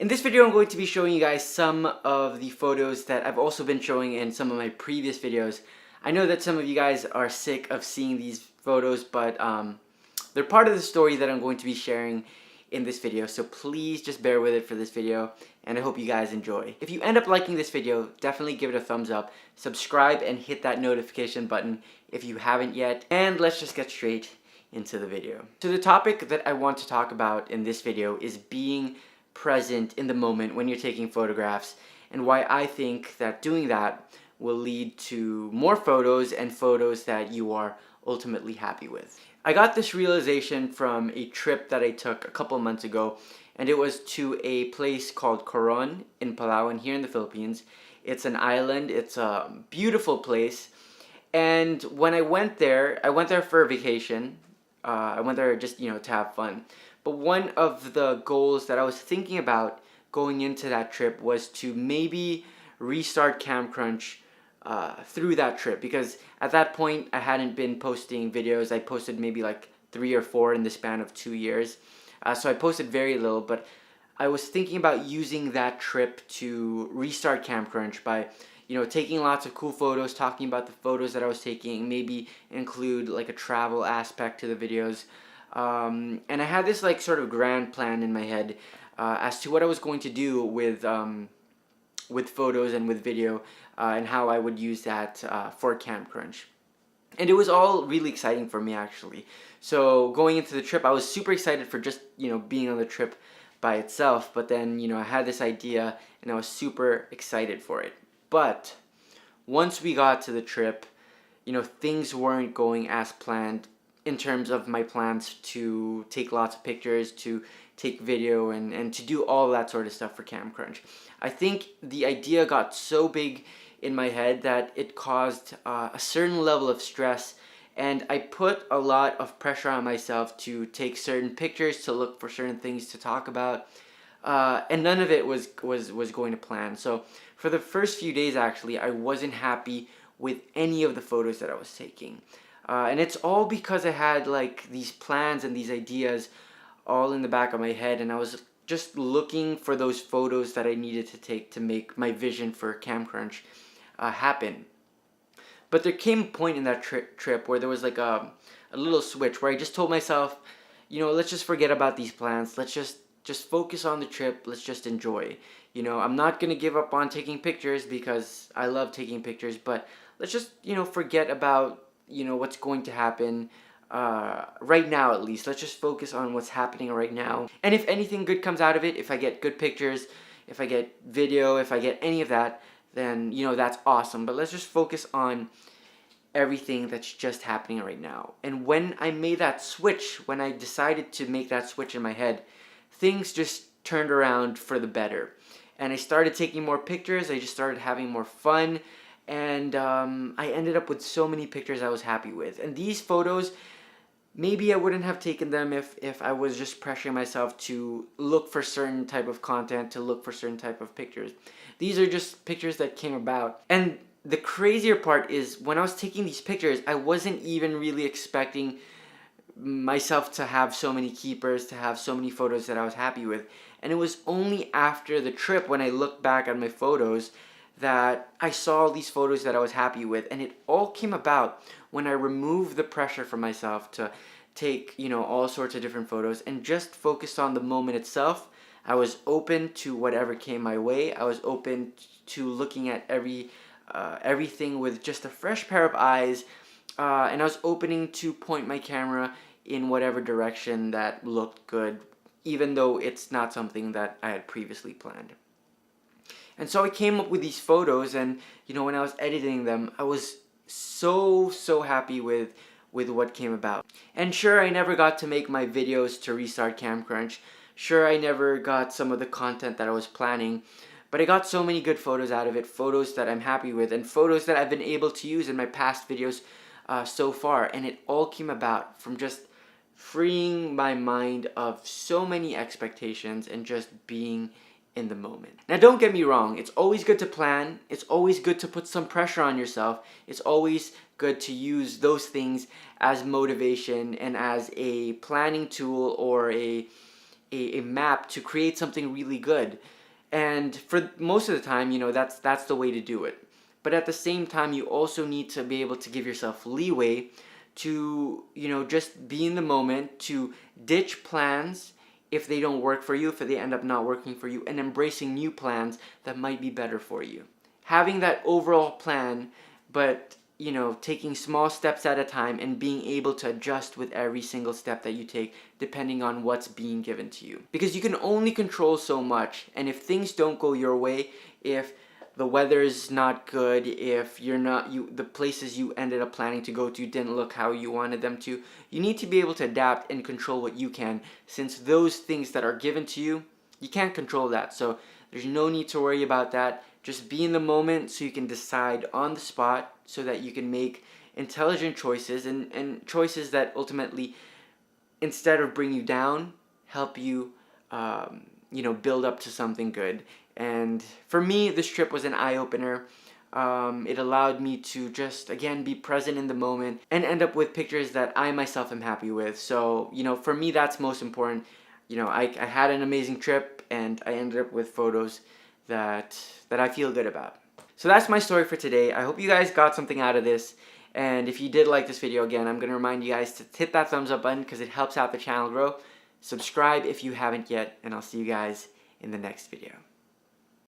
In this video, I'm going to be showing you guys some of the photos that I've also been showing in some of my previous videos. I know that some of you guys are sick of seeing these photos, but they're part of the story that I'm going to be sharing in this video, so please just bear with it for this video, and I hope you guys enjoy. If you end up liking this video, definitely give it a thumbs up, subscribe, and hit that notification button if you haven't yet, and let's just get straight into the video. So the topic that I want to talk about in this video is being present in the moment when you're taking photographs, and why I think that doing that will lead to more photos and photos that you are ultimately happy with. I got this realization from a trip that I took a couple months ago, and it was to a place called Coron in Palawan here in the Philippines. It's an island, it's a beautiful place, and when I went there for a vacation. I went there just, to have fun. But one of the goals that I was thinking about going into that trip was to maybe restart CamCrunch through that trip, because at that point I hadn't been posting videos. I posted maybe like 3 or 4 in the span of 2 years. So I posted very little, but I was thinking about using that trip to restart CamCrunch by taking lots of cool photos, talking about the photos that I was taking, maybe include like a travel aspect to the videos. And I had this like sort of grand plan in my head as to what I was going to do with photos and with video, and how I would use that for CamCrunch. And it was all really exciting for me, actually. So going into the trip, I was super excited for just being on the trip by itself. But then I had this idea, and I was super excited for it. But once we got to the trip, things weren't going as planned in terms of my plans to take lots of pictures, to take video, and to do all that sort of stuff for CamCrunch. I think the idea got so big in my head that it caused a certain level of stress, and I put a lot of pressure on myself to take certain pictures, to look for certain things to talk about. And none of it was going to plan. So for the first few days, actually, I wasn't happy with any of the photos that I was taking. And it's all because I had like these plans and these ideas all in the back of my head, and I was just looking for those photos that I needed to take to make my vision for CamCrunch happen. But there came a point in that trip where there was like a little switch where I just told myself, let's just forget about these plans. Let's just focus on the trip. Let's just enjoy. I'm not going to give up on taking pictures because I love taking pictures, but let's just, forget about, what's going to happen right now at least. Let's just focus on what's happening right now. And if anything good comes out of it, if I get good pictures, if I get video, if I get any of that, then, that's awesome. But let's just focus on everything that's just happening right now. And when I made that switch, when I decided to make that switch in my head, things just turned around for the better. And I started taking more pictures, I just started having more fun, and I ended up with so many pictures I was happy with. And these photos, maybe I wouldn't have taken them if I was just pressuring myself to look for certain type of content, to look for certain type of pictures. These are just pictures that came about. And the crazier part is, when I was taking these pictures, I wasn't even really expecting myself to have so many keepers, to have so many photos that I was happy with. And it was only after the trip, when I looked back at my photos, that I saw these photos that I was happy with. And it all came about when I removed the pressure from myself to take, all sorts of different photos and just focused on the moment itself. I was open to whatever came my way. I was open to looking at everything with just a fresh pair of eyes. And I was opening to point my camera in whatever direction that looked good, even though it's not something that I had previously planned. And so I came up with these photos, and when I was editing them, I was so happy with what came about. And sure, I never got to make my videos to restart CamCrunch. Sure, I never got some of the content that I was planning, but I got so many good photos out of it, photos that I'm happy with, and photos that I've been able to use in my past videos so far. And it all came about from just freeing my mind of so many expectations and just being in the moment. Now, don't get me wrong, it's always good to plan, it's always good to put some pressure on yourself, it's always good to use those things as motivation and as a planning tool or a a map to create something really good. And for most of the time, you know, that's the way to do it. But at the same time, you also need to be able to give yourself leeway to, you know, just be in the moment, to ditch plans if they don't work for you, if they end up not working for you, and embracing new plans that might be better for you. Having that overall plan, but, you know, taking small steps at a time and being able to adjust with every single step that you take depending on what's being given to you. Because you can only control so much, and if things don't go your way, if the weather is not good, if the places you ended up planning to go to didn't look how you wanted them to, you need to be able to adapt and control what you can, since those things that are given to you, you can't control that. So there's no need to worry about that. Just be in the moment so you can decide on the spot, so that you can make intelligent choices, and choices that ultimately, instead of bring you down, help you, you know, build up to something good. And for me, this trip was an eye-opener. It allowed me to just, again, be present in the moment and end up with pictures that I myself am happy with. So, you know, for me, that's most important. You know, I had an amazing trip, and I ended up with photos that I feel good about. So that's my story for today. I hope you guys got something out of this. And if you did like this video, again, I'm going to remind you guys to hit that thumbs up button because it helps out the channel grow. Subscribe if you haven't yet, and I'll see you guys in the next video.